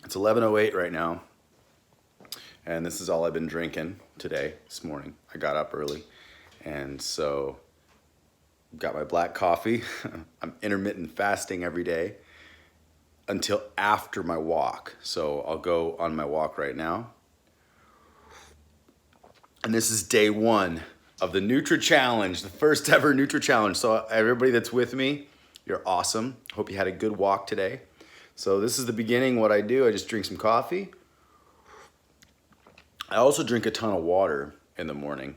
It's 11:08 right now, and this is all I've been drinking today, this morning. I got up early, and so got my black coffee. I'm intermittent fasting every day until after my walk. So I'll go on my walk right now. And this is day one of the NutraChallenge, the first ever NutraChallenge. So everybody that's with me, you're awesome. Hope you had a good walk today. So this is the beginning. What I do, I just drink some coffee. I also drink a ton of water in the morning.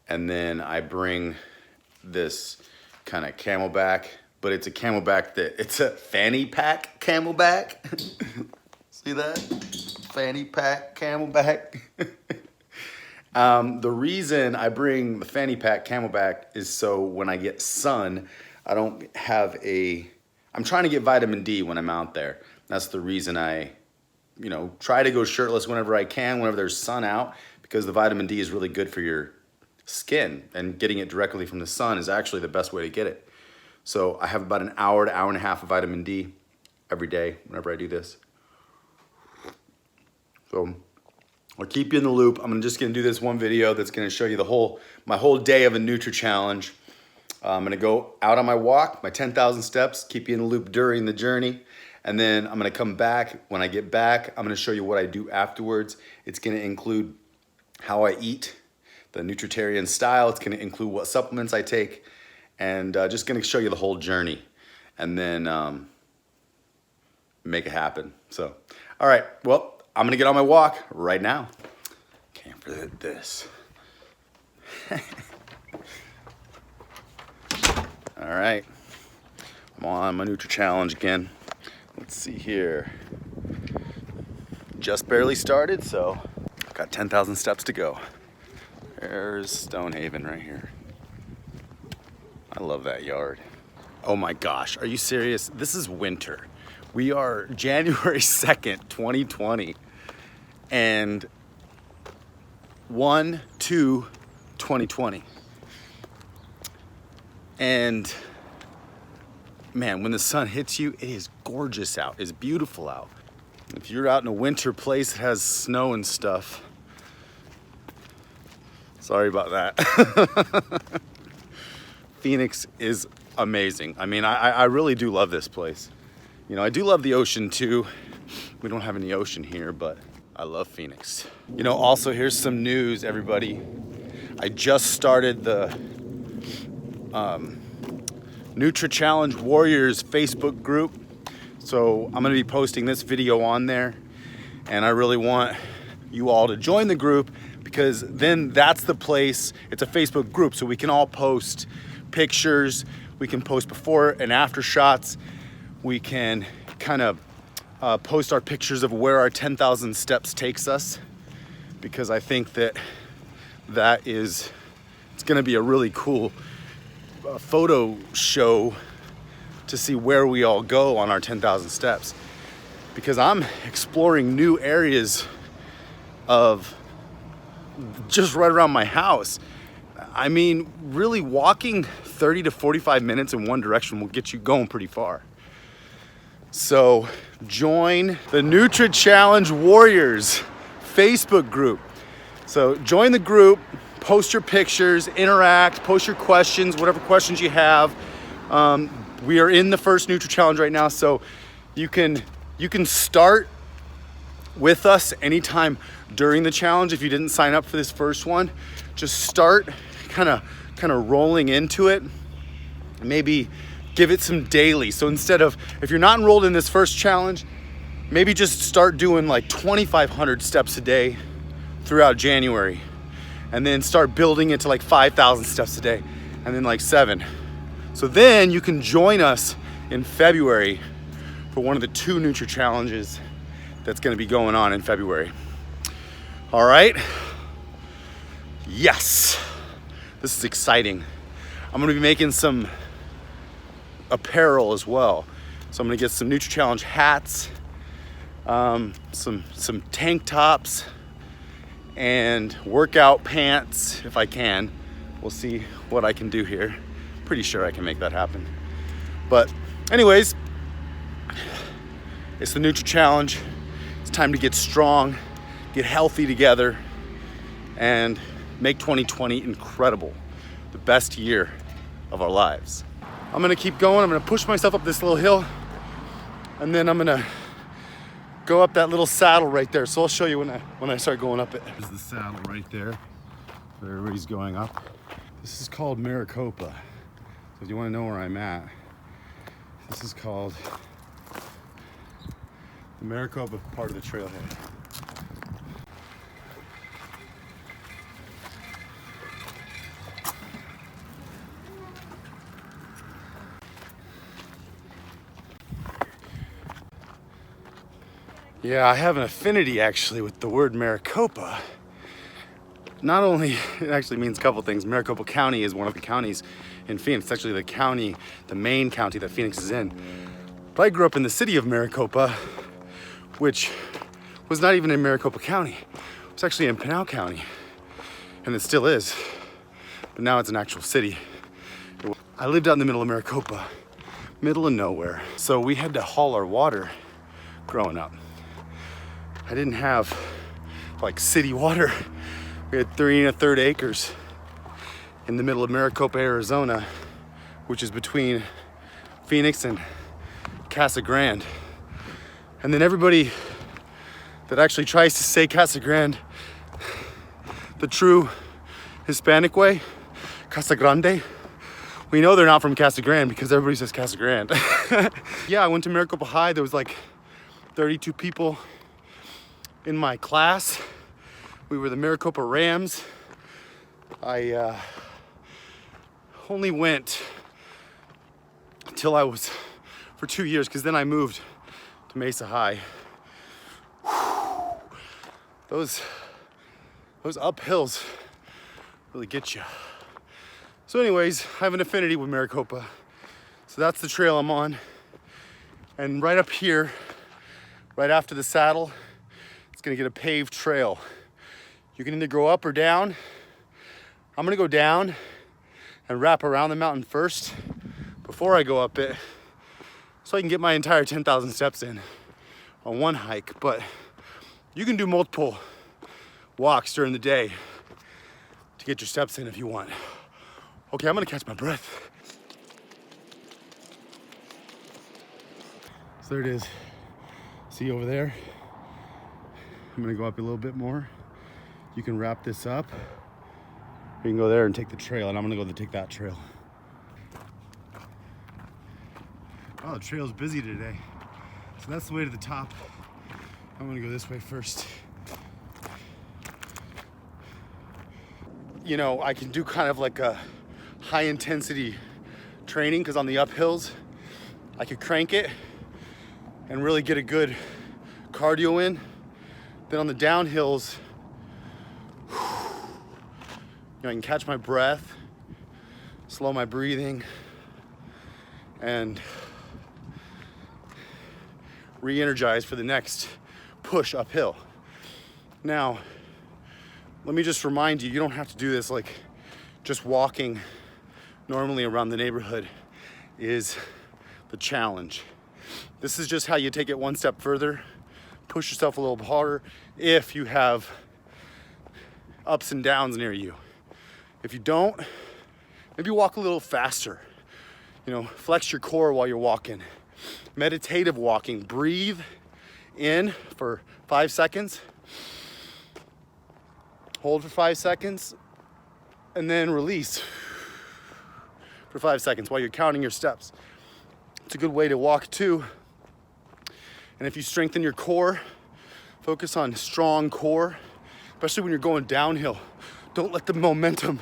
And then I bring this kind of Camelback, but it's a Camelback it's a fanny pack Camelback. See that? Fanny pack Camelback. The reason I bring the fanny pack Camelback is so when I get sun, I don't have I'm trying to get vitamin D when I'm out there. That's the reason I, try to go shirtless whenever I can, whenever there's sun out, because the vitamin D is really good for your skin, and getting it directly from the sun is actually the best way to get it. So I have about an hour to hour and a half of vitamin D every day whenever I do this. So I'll keep you in the loop. I'm just gonna do this one video that's gonna show you my whole day of a NutraChallenge. I'm gonna go out on my walk, my 10,000 steps, keep you in the loop during the journey. And then I'm gonna come back. When I get back, I'm gonna show you what I do afterwards. It's gonna include how I eat, the Nutritarian style. It's gonna include what supplements I take, and just gonna show you the whole journey, and then make it happen. So, all right, well, I'm gonna get on my walk right now. Can't forget this. All right, I'm on my NutraChallenge again. Let's see here. Just barely started, so I've got 10,000 steps to go. There's Stonehaven right here. I love that yard. Oh my gosh, are you serious? This is winter. We are January 2nd, 2020, and 1/2/2020. And man, when the sun hits you, it is gorgeous out. It's beautiful out. If you're out in a winter place that has snow and stuff, sorry about that. Phoenix is amazing. I mean, I really do love this place. I do love the ocean too. We don't have any ocean here, but I love Phoenix. Also here's some news, everybody. I just started the NutraChallenge Warriors Facebook group. So I'm gonna be posting this video on there, and I really want you all to join the group, because then that's the place. It's a Facebook group, so we can all post pictures, we can post before and after shots, we can kind of post our pictures of where our 10,000 steps takes us, because I think it's gonna be a really cool photo show to see where we all go on our 10,000 steps, because I'm exploring new areas of just right around my house. I mean, really walking 30 to 45 minutes in one direction will get you going pretty far. So join the NutraChallenge Warriors Facebook group. So join the group, post your pictures, interact, post your questions, whatever questions you have. We are in the first NutraChallenge right now, so you can start with us anytime during the challenge. If you didn't sign up for this first one, just start kind of rolling into it. Maybe give it some daily. So if you're not enrolled in this first challenge, maybe just start doing like 2,500 steps a day throughout January, and then start building it to like 5,000 steps a day, and then like 7. So then you can join us in February for one of the 2 NutraChallenges that's gonna be going on in February. All right? Yes, this is exciting. I'm gonna be making some apparel as well. So I'm gonna get some NutraChallenge hats, some tank tops, and workout pants if I can. We'll see what I can do here. Pretty sure I can make that happen. But anyways, It's the NutraChallenge. It's time to get strong, get healthy together, and make 2020 incredible. The best year of our lives. I'm gonna keep going. I'm gonna push myself up this little hill, and then I'm gonna go up that little saddle right there. So I'll show you when I start going up it. This is the saddle right there where everybody's going up. This is called Maricopa. So if you wanna know where I'm at, this is called the Maricopa part of the trailhead. Yeah, I have an affinity actually with the word Maricopa. Not only, it actually means a couple things. Maricopa County is one of the counties in Phoenix. It's actually the county, the main county that Phoenix is in. But I grew up in the city of Maricopa, which was not even in Maricopa County. It was actually in Pinal County, and it still is. But now it's an actual city. I lived out in the middle of Maricopa, middle of nowhere. So we had to haul our water growing up. I didn't have like city water. We had 3 1/3 acres in the middle of Maricopa, Arizona, which is between Phoenix and Casa Grande. And then everybody that actually tries to say Casa Grande the true Hispanic way, Casa Grande, we know they're not from Casa Grande because everybody says Casa Grande. Yeah, I went to Maricopa High. There was like 32 people in my class. We were the Maricopa Rams. I only went till I was for 2 years, because then I moved to Mesa High. Those uphills really get you. So anyways, I have an affinity with Maricopa. So that's the trail I'm on. And right up here, right after the saddle, it's gonna get a paved trail. You can either go up or down. I'm gonna go down and wrap around the mountain first before I go up it, so I can get my entire 10,000 steps in on one hike. But you can do multiple walks during the day to get your steps in if you want. Okay, I'm gonna catch my breath. So there it is. See over there? I'm gonna go up a little bit more. You can wrap this up. You can go there and take the trail, and I'm gonna go take that trail. Oh, the trail's busy today. So that's the way to the top. I'm gonna go this way first. You know, I can do kind of like a high intensity training, because on the uphills, I could crank it and really get a good cardio in. Then on the downhills, I can catch my breath, slow my breathing, and re-energize for the next push uphill. Now, let me just remind you, you don't have to do this like just walking normally around the neighborhood is the challenge. This is just how you take it one step further, push yourself a little harder if you have ups and downs near you. If you don't, maybe walk a little faster. You know, flex your core while you're walking. Meditative walking. Breathe in for 5 seconds. Hold for 5 seconds. And then release for 5 seconds while you're counting your steps. It's a good way to walk too. And if you strengthen your core, focus on strong core, especially when you're going downhill. Don't let the momentum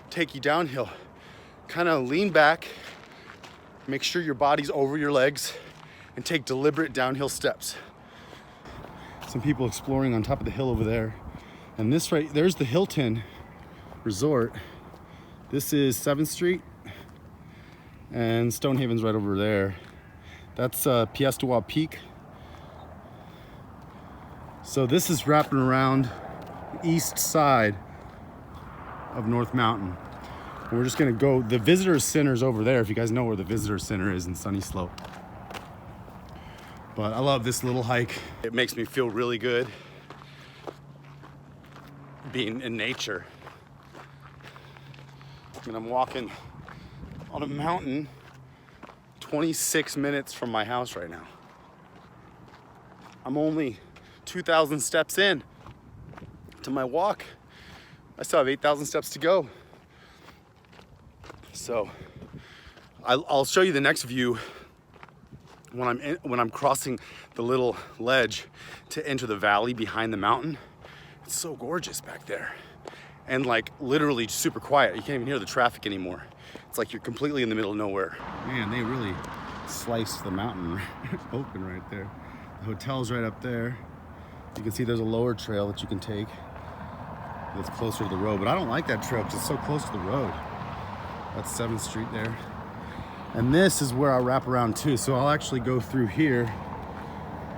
take you downhill. Kind of lean back, make sure your body's over your legs, and take deliberate downhill steps. Some people exploring on top of the hill over there. And this right, there's the Hilton Resort. This is 7th Street, and Stonehaven's right over there. That's Piestewa Peak. So this is wrapping around the east side of North Mountain. And we're just gonna go, the visitor center's over there, if you guys know where the visitor center is in Sunny Slope. But I love this little hike. It makes me feel really good being in nature. And I'm walking on a mountain 26 minutes from my house right now. I'm only 2,000 steps in to my walk. I still have 8,000 steps to go. So I'll show you the next view when I'm crossing the little ledge to enter the valley behind the mountain. It's so gorgeous back there. And like literally super quiet. You can't even hear the traffic anymore. It's like you're completely in the middle of nowhere. Man, they really sliced the mountain open right there. The hotel's right up there. You can see there's a lower trail that you can take that's closer to the road, but I don't like that trail because it's so close to the road. That's 7th Street there. And this is where I wrap around too. So I'll actually go through here,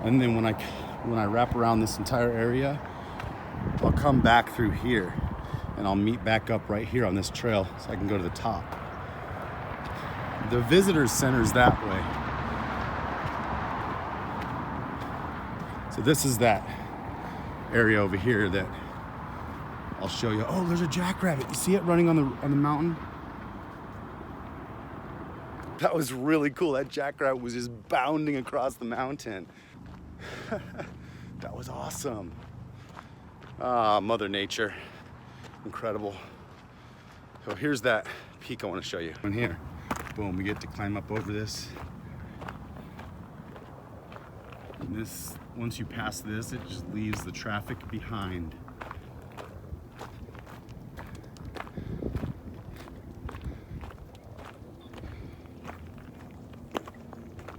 and then when I wrap around this entire area, I'll come back through here and I'll meet back up right here on this trail so I can go to the top. The visitor center's that way. So this is that area over here that I'll show you. Oh, there's a jackrabbit. You see it running on the mountain? That was really cool. That jackrabbit was just bounding across the mountain. That was awesome. Ah, Mother Nature. Incredible. So here's that peak I want to show you. And here, boom, we get to climb up over this. And this, once you pass this, it just leaves the traffic behind.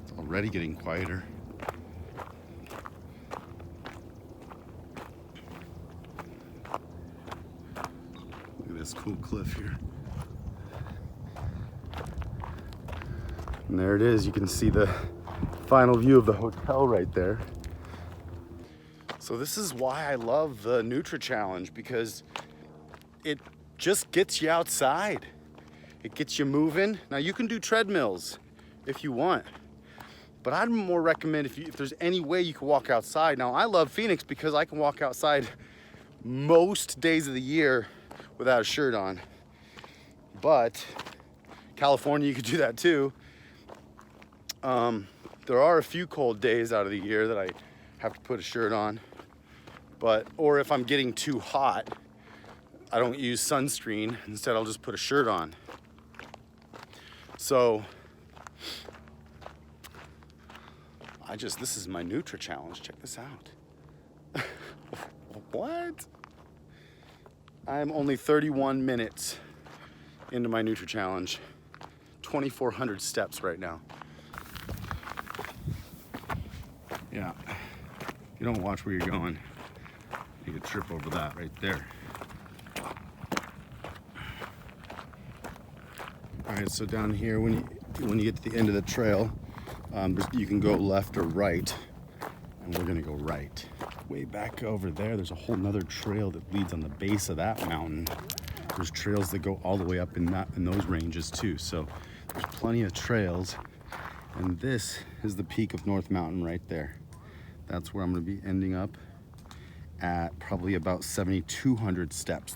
It's already getting quieter. Look at this cool cliff here. And there it is. You can see the final view of the hotel right there. So this is why I love the NutraChallenge, because it just gets you outside. It gets you moving. Now you can do treadmills if you want, but I'd more recommend if there's any way you can walk outside. Now I love Phoenix because I can walk outside most days of the year without a shirt on, but California you could do that too. There are a few cold days out of the year that I have to put a shirt on, or if I'm getting too hot, I don't use sunscreen. Instead, I'll just put a shirt on. So this is my NutraChallenge. Check this out. What? I'm only 31 minutes into my NutraChallenge. 2,400 steps right now. Yeah, if you don't watch where you're going, you could trip over that right there. All right, so down here, when you get to the end of the trail, you can go left or right, and we're gonna go right. Way back over there, there's a whole nother trail that leads on the base of that mountain. There's trails that go all the way up in those ranges too. So there's plenty of trails, and this is the peak of North Mountain right there. That's where I'm gonna be ending up at probably about 7,200 steps.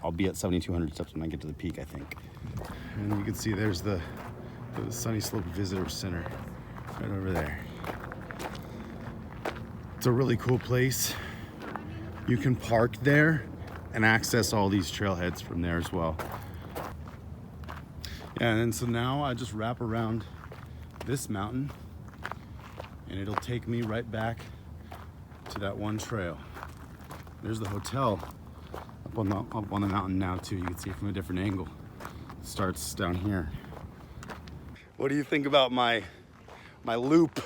I'll be at 7,200 steps when I get to the peak, I think. And you can see there's the Sunny Slope Visitor Center right over there. It's a really cool place. You can park there and access all these trailheads from there as well. Yeah, and so now I just wrap around this mountain and it'll take me right back to that one trail. There's the hotel up on the mountain now too. You can see it from a different angle. It starts down here. What do you think about my loop,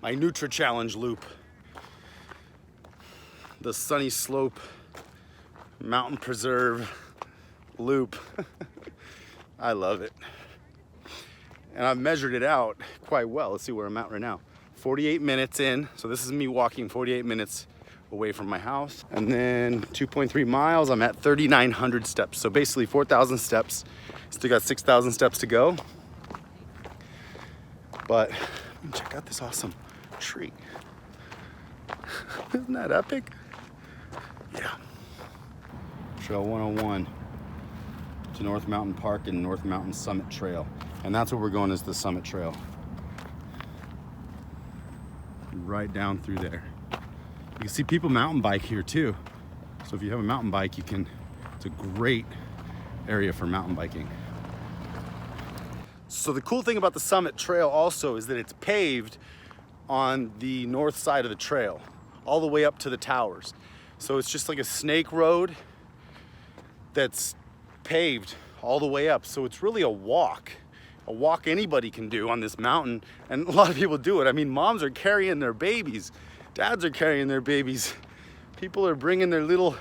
my NutraChallenge loop? The Sunny Slope Mountain Preserve loop. I love it. And I've measured it out quite well. Let's see where I'm at right now. 48 minutes in. So this is me walking 48 minutes away from my house. And then 2.3 miles, I'm at 3,900 steps. So basically 4,000 steps. Still got 6,000 steps to go. But check out this awesome tree. Isn't that epic? Yeah. Trail 101 to North Mountain Park and North Mountain Summit Trail. And that's where we're going, is the Summit Trail. Right down through there. You can see people mountain bike here too. So if you have a mountain bike, it's a great area for mountain biking. So the cool thing about the Summit Trail also is that it's paved on the north side of the trail, all the way up to the towers. So it's just like a snake road that's paved all the way up. So it's really a walk anybody can do on this mountain. And a lot of people do it. I mean, moms are carrying their babies, dads are carrying their babies. People are bringing their little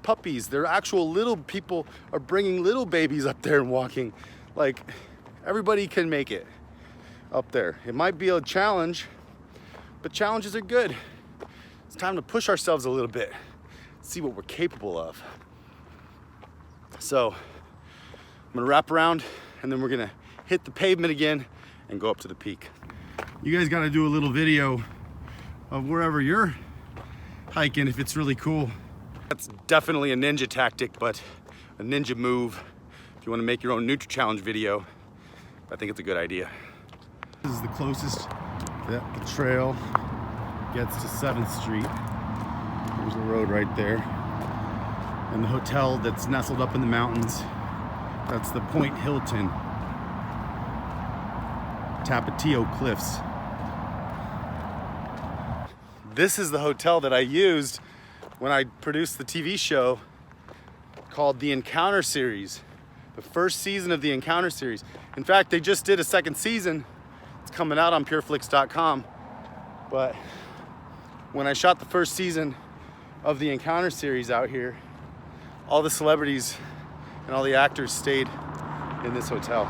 puppies. Their actual little people are bringing little babies up there and walking. Like, everybody can make it up there. It might be a challenge, but challenges are good. It's time to push ourselves a little bit, see what we're capable of. So I'm gonna wrap around and then we're gonna hit the pavement again and go up to the peak. You guys gotta do a little video of wherever you're hiking if it's really cool. That's definitely a ninja tactic, but a ninja move. If you wanna make your own NutraChallenge video, I think it's a good idea. This is the closest that the trail gets to 7th Street. There's the road right there. And the hotel that's nestled up in the mountains, that's the Point Hilton, Tapatio Cliffs. This is the hotel that I used when I produced the TV show called the Encounter Series, the first season of the Encounter Series. In fact, they just did a second season. It's coming out on pureflix.com. But when I shot the first season of the Encounter Series out here, all the celebrities and all the actors stayed in this hotel.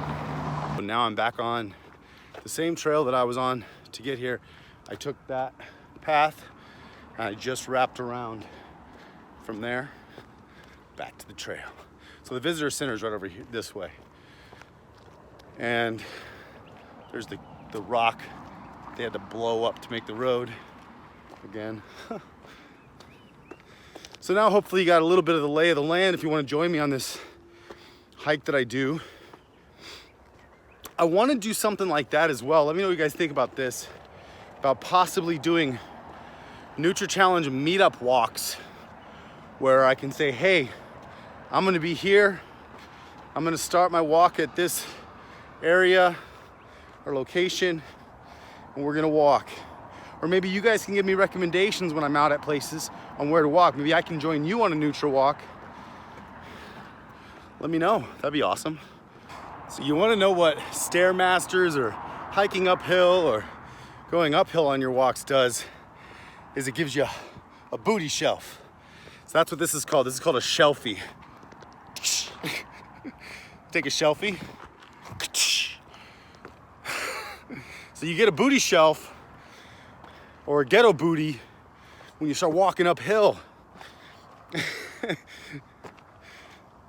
But now I'm back on the same trail that I was on to get here. I took that path and I just wrapped around from there back to the trail. So the visitor center is right over here this way. And there's the rock they had to blow up to make the road again. So now hopefully you got a little bit of the lay of the land if you want to join me on this hike that I do. I want to do something like that as well. Let me know what you guys think about this, about possibly doing NutraChallenge meetup walks where I can say, hey, I'm going to be here. I'm going to start my walk at this area or location and we're going to walk. Or maybe you guys can give me recommendations when I'm out at places on where to walk. Maybe I can join you on a Nutra walk. Let me know, that'd be awesome. So you wanna know what Stairmasters or hiking uphill or going uphill on your walks does, is it gives you a booty shelf. So that's what this is called. This is called a shelfie. Take a shelfie. So you get a booty shelf or a ghetto booty when you start walking uphill.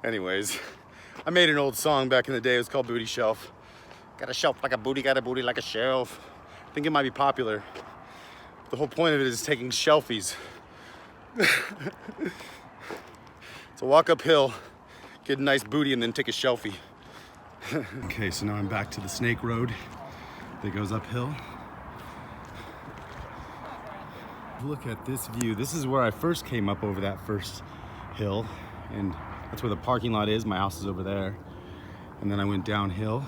Anyways, I made an old song back in the day. It was called Booty Shelf. Got a shelf like a booty, got a booty like a shelf. I think it might be popular. The whole point of it is taking shelfies. So walk uphill, get a nice booty, and then take a shelfie. Okay, so now I'm back to the snake road that goes uphill. Look at this view. This is where I first came up over that first hill, and that's where the parking lot is. My house is over there. And then I went downhill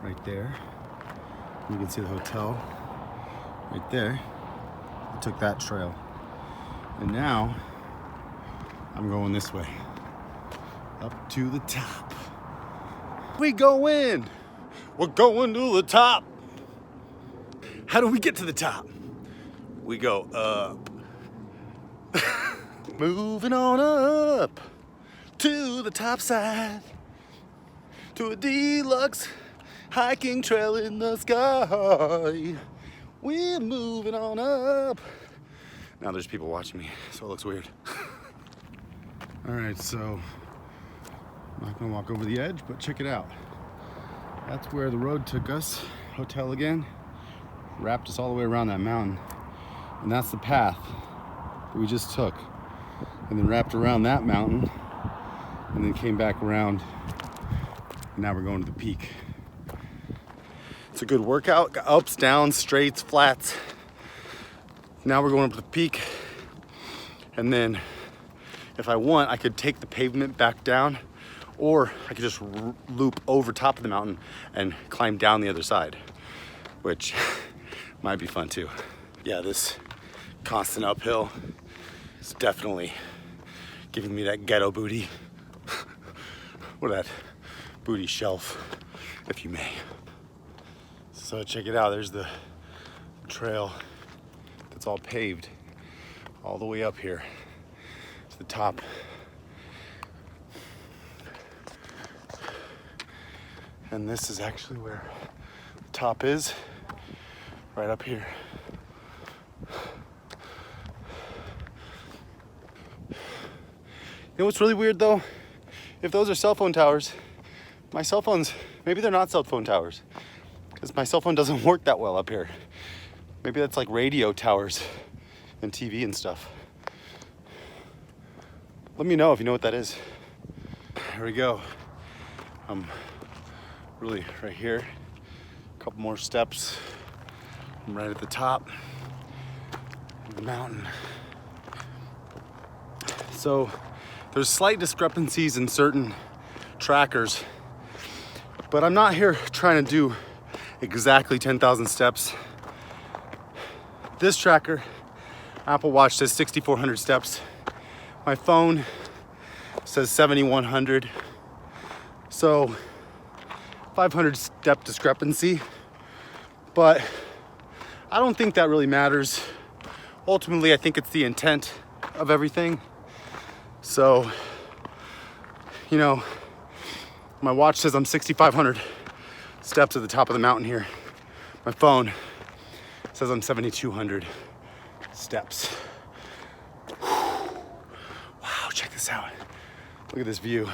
right there. You can see the hotel right there. I took that trail. And now I'm going this way, up to the top. We go in. We're going to the top. How do we get to the top? We go up. Moving on up to the top side, to a deluxe hiking trail in the sky. We're moving on up. Now there's people watching me, so it looks weird. All right, so I'm not gonna walk over the edge, but check it out. That's where the road took us. Hotel again, wrapped us all the way around that mountain. And that's the path that we just took. And then wrapped around that mountain and then came back around. And now we're going to the peak. It's a good workout. Got ups, downs, straights, flats. Now we're going up to the peak. And then if I want, I could take the pavement back down, or I could just loop over top of the mountain and climb down the other side, which might be fun too. Yeah, this constant uphill is definitely giving me that ghetto booty, or that booty shelf, if you may. So check it out, there's the trail that's all paved all the way up here to the top. And this is actually where the top is, right up here. You know what's really weird though? If those are cell phone towers, my cell phones, maybe they're not cell phone towers, because my cell phone doesn't work that well up here. Maybe that's like radio towers and TV and stuff. Let me know if you know what that is. Here we go. I'm really right here. A couple more steps. I'm right at the top of the mountain. So there's slight discrepancies in certain trackers, but I'm not here trying to do exactly 10,000 steps. This tracker, Apple Watch, says 6,400 steps. My phone says 7,100. So 500 step discrepancy, but I don't think that really matters. Ultimately, I think it's the intent of everything. So, you know, my watch says I'm 6,500 steps at the top of the mountain here. My phone says I'm 7,200 steps. Wow, check this out. Look at this view.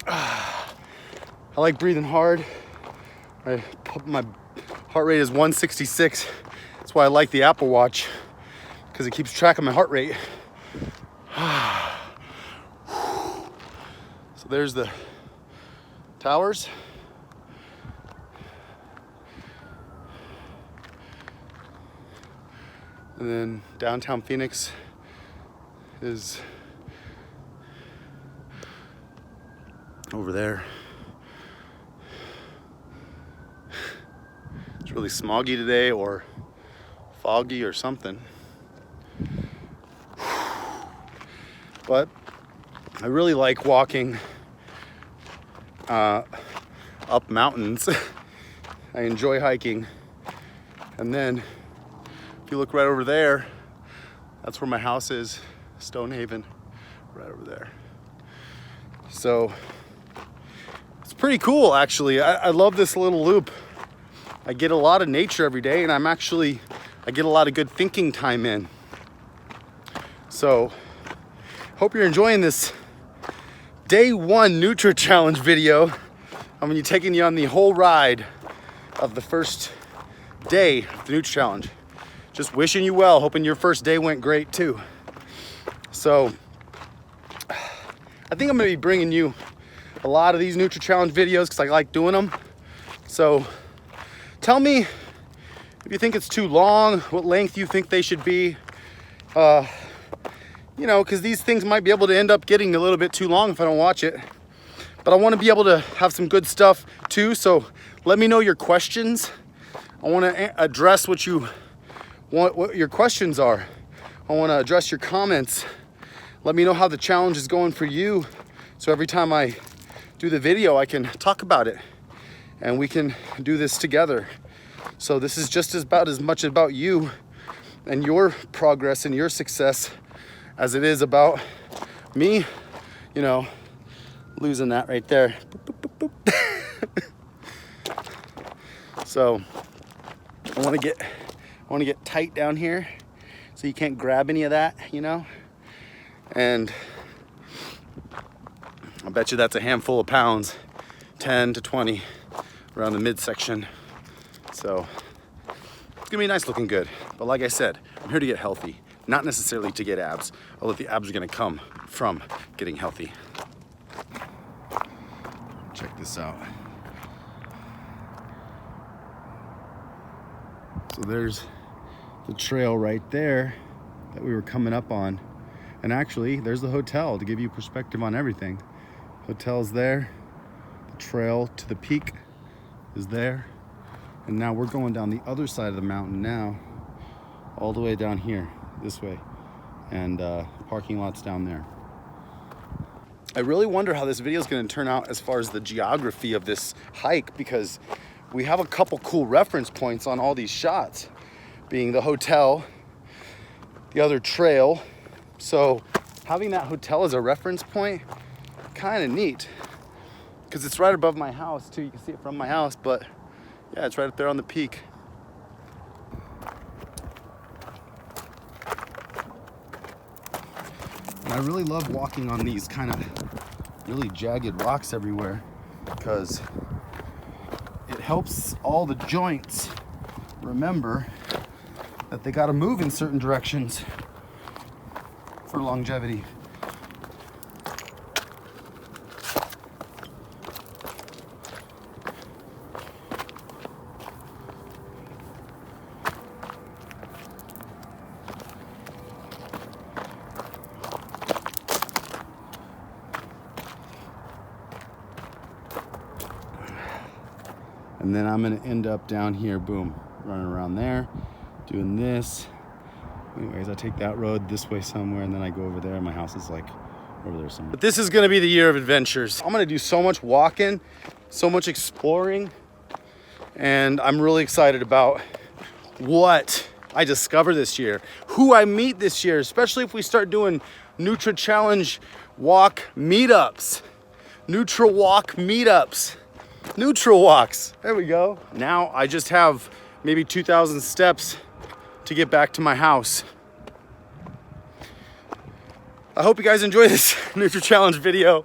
I like breathing hard. My heart rate is 166. That's why I like the Apple Watch, because it keeps track of my heart rate. So there's the towers. And then downtown Phoenix is over there. It's really smoggy today, or foggy or something. But I really like walking up mountains. I enjoy hiking. And then if you look right over there, that's where my house is, Stonehaven, right over there. So it's pretty cool, actually. I love this little loop. I get a lot of nature every day, and I get a lot of good thinking time in. So hope you're enjoying this day 1 NutraChallenge video. I'm gonna be taking you on the whole ride of the first day of the NutraChallenge. Just wishing you well, hoping your first day went great too. So I think I'm gonna be bringing you a lot of these NutraChallenge videos because I like doing them. So tell me if you think it's too long, what length you think they should be. You know, because these things might be able to end up getting a little bit too long if I don't watch it. But I want to be able to have some good stuff too. So let me know your questions. I want to address what your questions are. I want to address your comments. Let me know how the challenge is going for you. So every time I do the video, I can talk about it and we can do this together. So this is just about as much about you and your progress and your success as it is about me, you know, losing that right there. Boop, boop, boop. So I want to get tight down here so you can't grab any of that, you know? And I bet you that's a handful of pounds, 10 to 20 around the midsection. So it's gonna be nice looking good. But like I said, I'm here to get healthy, not necessarily to get abs, although the abs are gonna come from getting healthy. Check this out. So there's the trail right there that we were coming up on. And actually, there's the hotel to give you perspective on everything. Hotel's there, the trail to the peak is there. And now we're going down the other side of the mountain now, all the way down here, this way. And parking lot's down there. I really wonder how this video is going to turn out as far as the geography of this hike, because we have a couple cool reference points on all these shots, being the hotel, the other trail. So having that hotel as a reference point, kind of neat, because it's right above my house too. You can see it from my house, but yeah, it's right up there on the peak. And I really love walking on these kind of really jagged rocks everywhere, because it helps all the joints remember that they got to move in certain directions for longevity. And then I'm gonna end up down here, boom, running around there, doing this. Anyways, I take that road this way somewhere, and then I go over there. My house is like over there somewhere. But this is gonna be the year of adventures. I'm gonna do so much walking, so much exploring, and I'm really excited about what I discover this year, who I meet this year, especially if we start doing NutraChallenge walk meetups, Nutra walk meetups. Nutra walks, there we go. Now I just have maybe 2,000 steps to get back to my house. I hope you guys enjoy this NutraChallenge video.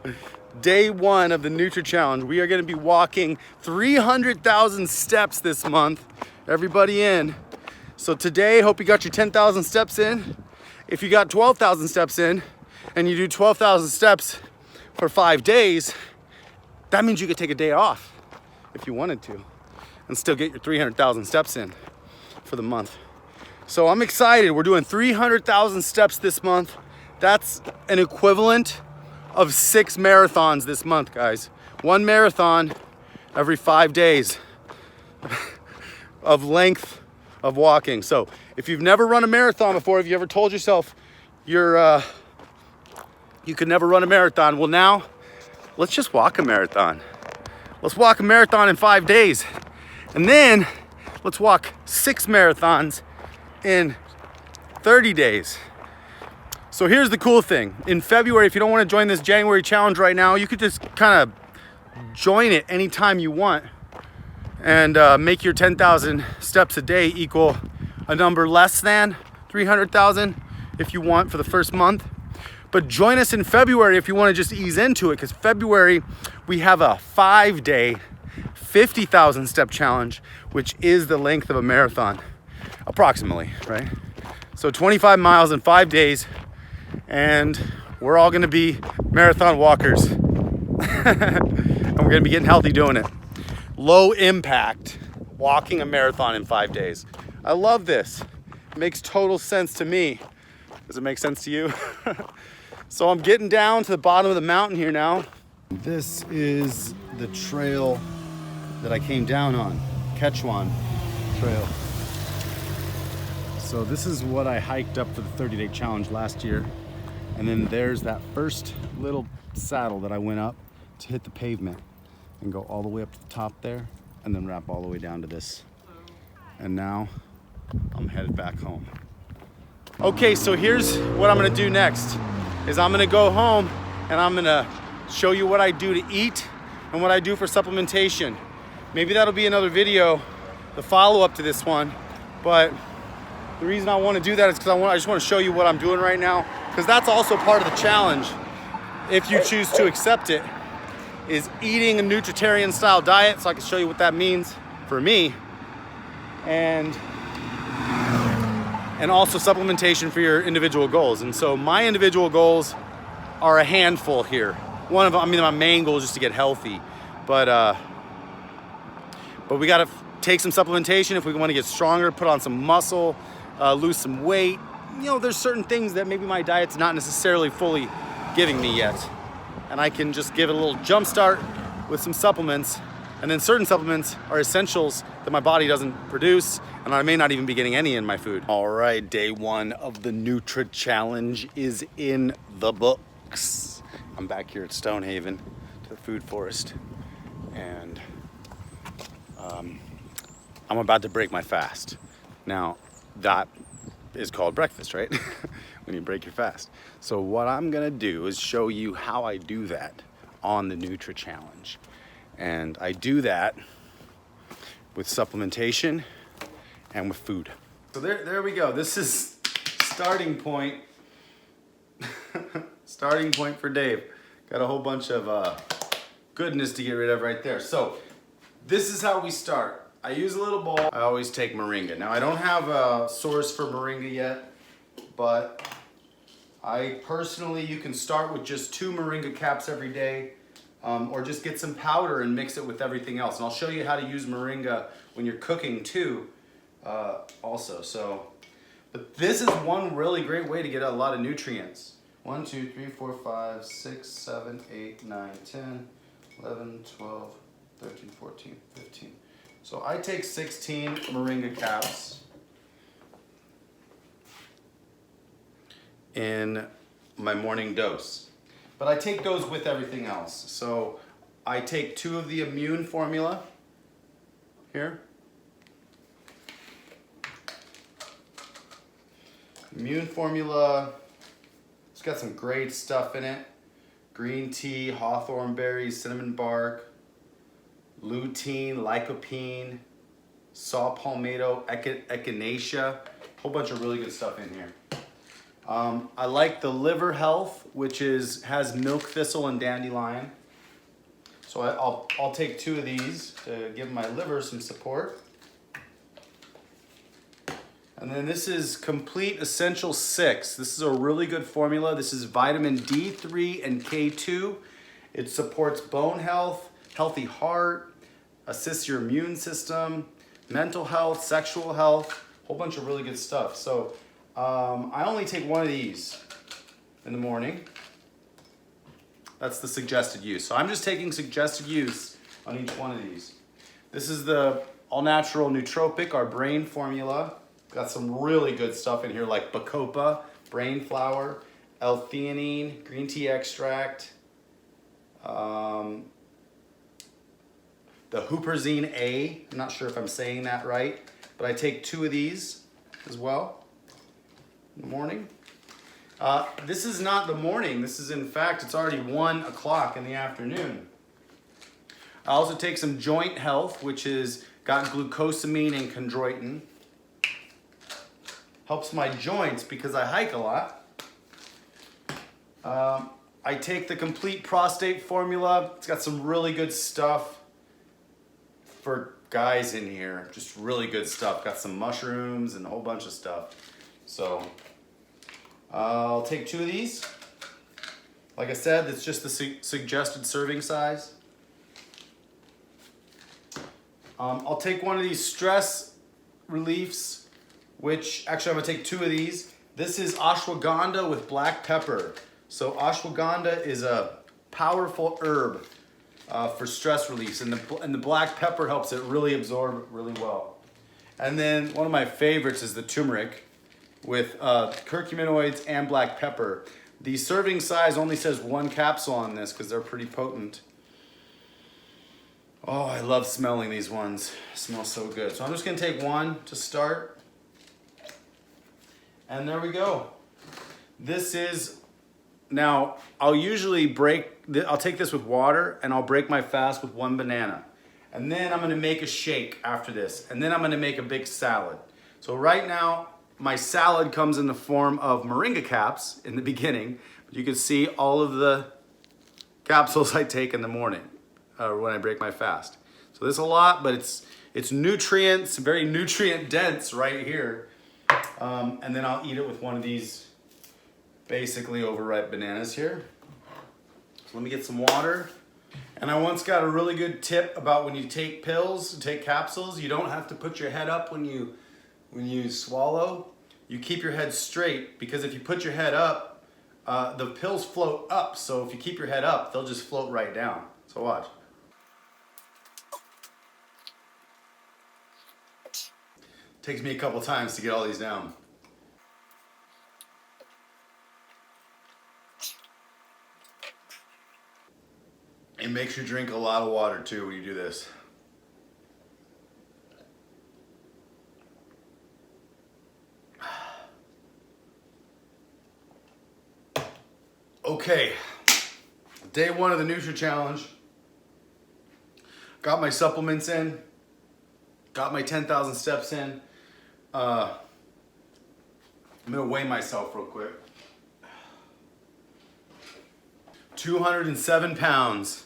Day 1 of the NutraChallenge. We are gonna be walking 300,000 steps this month. Everybody in. So today, hope you got your 10,000 steps in. If you got 12,000 steps in and you do 12,000 steps for 5 days, that means you could take a day off if you wanted to and still get your 300,000 steps in for the month. So I'm excited. We're doing 300,000 steps this month. That's an equivalent of 6 marathons this month, guys. 1 marathon every 5 days of length of walking. So if you've never run a marathon before, if you ever told yourself you could never run a marathon, well, now let's just walk a marathon. Let's walk a marathon in 5 days. And then let's walk 6 marathons in 30 days. So here's the cool thing. In February, if you don't want to join this January challenge right now, you could just kind of join it anytime you want and make your 10,000 steps a day equal a number less than 300,000 if you want for the first month. But join us in February if you want to just ease into it, because February we have a 5-day 50,000 step challenge, which is the length of a marathon, approximately, right? So 25 miles in 5 days, and we're all gonna be marathon walkers. And we're gonna be getting healthy doing it. Low impact, walking a marathon in 5 days. I love this. It makes total sense to me. Does it make sense to you? So I'm getting down to the bottom of the mountain here now. This is the trail that I came down on, Quechuan Trail. So this is what I hiked up for the 30-day challenge last year. And then there's that first little saddle that I went up to hit the pavement and go all the way up to the top there and then wrap all the way down to this. And now I'm headed back home. Okay, so here's what I'm gonna do next. Is I'm gonna go home and I'm gonna show you what I do to eat and what I do for supplementation. Maybe that'll be another video, the follow-up to this one. But the reason I wanna do that is because I just wanna show you what I'm doing right now, because that's also part of the challenge, if you choose to accept it, is eating a nutritarian style diet, so I can show you what that means for me. and also supplementation for your individual goals. And so my individual goals are a handful here. One of them, I mean, my main goal is just to get healthy, but we got to take some supplementation if we want to get stronger, put on some muscle, lose some weight. You know, there's certain things that maybe my diet's not necessarily fully giving me yet, and I can just give it a little jump start with some supplements. And then certain supplements are essentials that my body doesn't produce, and I may not even be getting any in my food. All right, day one of the NutraChallenge is in the books. I'm back here at Stonehaven to the food forest, and I'm about to break my fast. Now, that is called breakfast, right? When you break your fast. So what I'm gonna do is show you how I do that on the NutraChallenge. And I do that with supplementation and with food. So there we go. This is starting point. Starting point for Dave. Got a whole bunch of goodness to get rid of right there. So this is how we start. I use a little bowl. I always take moringa. Now I don't have a source for moringa yet, but I personally, you can start with just 2 moringa caps every day. Or just get some powder and mix it with everything else. And I'll show you how to use moringa when you're cooking too, also. But this is one really great way to get a lot of nutrients. 1, 2, 3, 4, 5, 6, 7, 8, 9, 10, 11, 12, 13, 14, 15. So I take 16 moringa caps in my morning dose. But I take those with everything else. So I take 2 of the immune formula here. Immune formula, it's got some great stuff in it. Green tea, hawthorn berries, cinnamon bark, lutein, lycopene, saw palmetto, echinacea, a whole bunch of really good stuff in here. I like the liver health, which has milk thistle and dandelion. So I'll take 2 of these to give my liver some support. And then this is Complete Essential 6. This is a really good formula. This is vitamin D3 and K2. It supports bone health, healthy heart, assists your immune system, mental health, sexual health, a whole bunch of really good stuff. So I only take 1 of these in the morning. That's the suggested use. So I'm just taking suggested use on each one of these. This is the all-natural nootropic, our brain formula. Got some really good stuff in here like bacopa, brain flour, L-theanine, green tea extract, the huperzine A. I'm not sure if I'm saying that right, but I take 2 of these as well. In the morning. This is not the morning. This is, in fact, it's already 1 o'clock in the afternoon. I also take some joint health, which is got glucosamine and chondroitin. Helps my joints because I hike a lot. I take the Complete Prostate formula. It's got some really good stuff for guys in here. Just really good stuff. Got some mushrooms and a whole bunch of stuff. So I'll take 2 of these. Like I said, it's just the suggested serving size. I'll take 1 of these stress reliefs, which actually I'm gonna take 2 of these. This is ashwagandha with black pepper. So ashwagandha is a powerful herb for stress relief, and the black pepper helps it really absorb really well. And then one of my favorites is the turmeric with curcuminoids and black pepper. The serving size only says 1 capsule on this because they're pretty potent. Oh, I love smelling these ones. They smell so good. So I'm just gonna take 1 to start. And there we go. This is, now I'll usually I'll take this with water and I'll break my fast with 1 banana. And then I'm gonna make a shake after this. And then I'm gonna make a big salad. So right now, my salad comes in the form of moringa caps in the beginning. You can see all of the capsules I take in the morning when I break my fast. So this is a lot, but It's nutrients, very nutrient dense right here. And then I'll eat it with one of these basically overripe bananas here. So let me get some water. And I once got a really good tip about when you take pills, take capsules, you don't have to put your head up when you swallow. You keep your head straight, because if you put your head up, the pills float up. So if you keep your head up, they'll just float right down. So watch. Takes me a couple times to get all these down. And make sure you drink a lot of water too when you do this. Okay, day one of the NutraChallenge. Got my supplements in, got my 10,000 steps in. I'm gonna weigh myself real quick. 207 pounds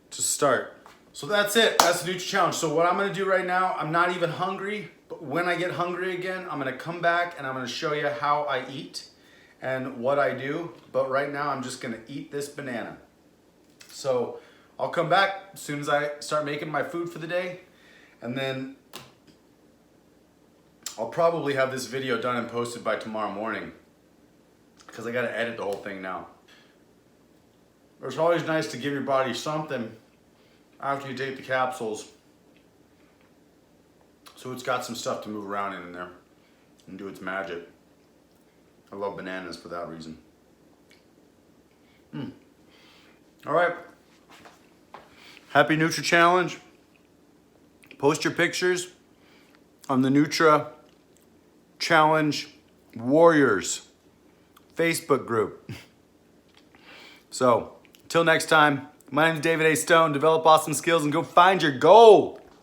to start. So that's it, that's the NutraChallenge. So what I'm gonna do right now, I'm not even hungry, but when I get hungry again, I'm gonna come back and I'm gonna show you how I eat and what I do. But right now, I'm just gonna eat this banana. So I'll come back as soon as I start making my food for the day, and then I'll probably have this video done and posted by tomorrow morning, because I gotta edit the whole thing now. It's always nice to give your body something after you take the capsules, so it's got some stuff to move around in there and do its magic. I love bananas for that reason. All right. Happy NutraChallenge. Post your pictures on the NutraChallenge Warriors Facebook group. So, until next time, my name is David A. Stone. Develop awesome skills and go find your gold.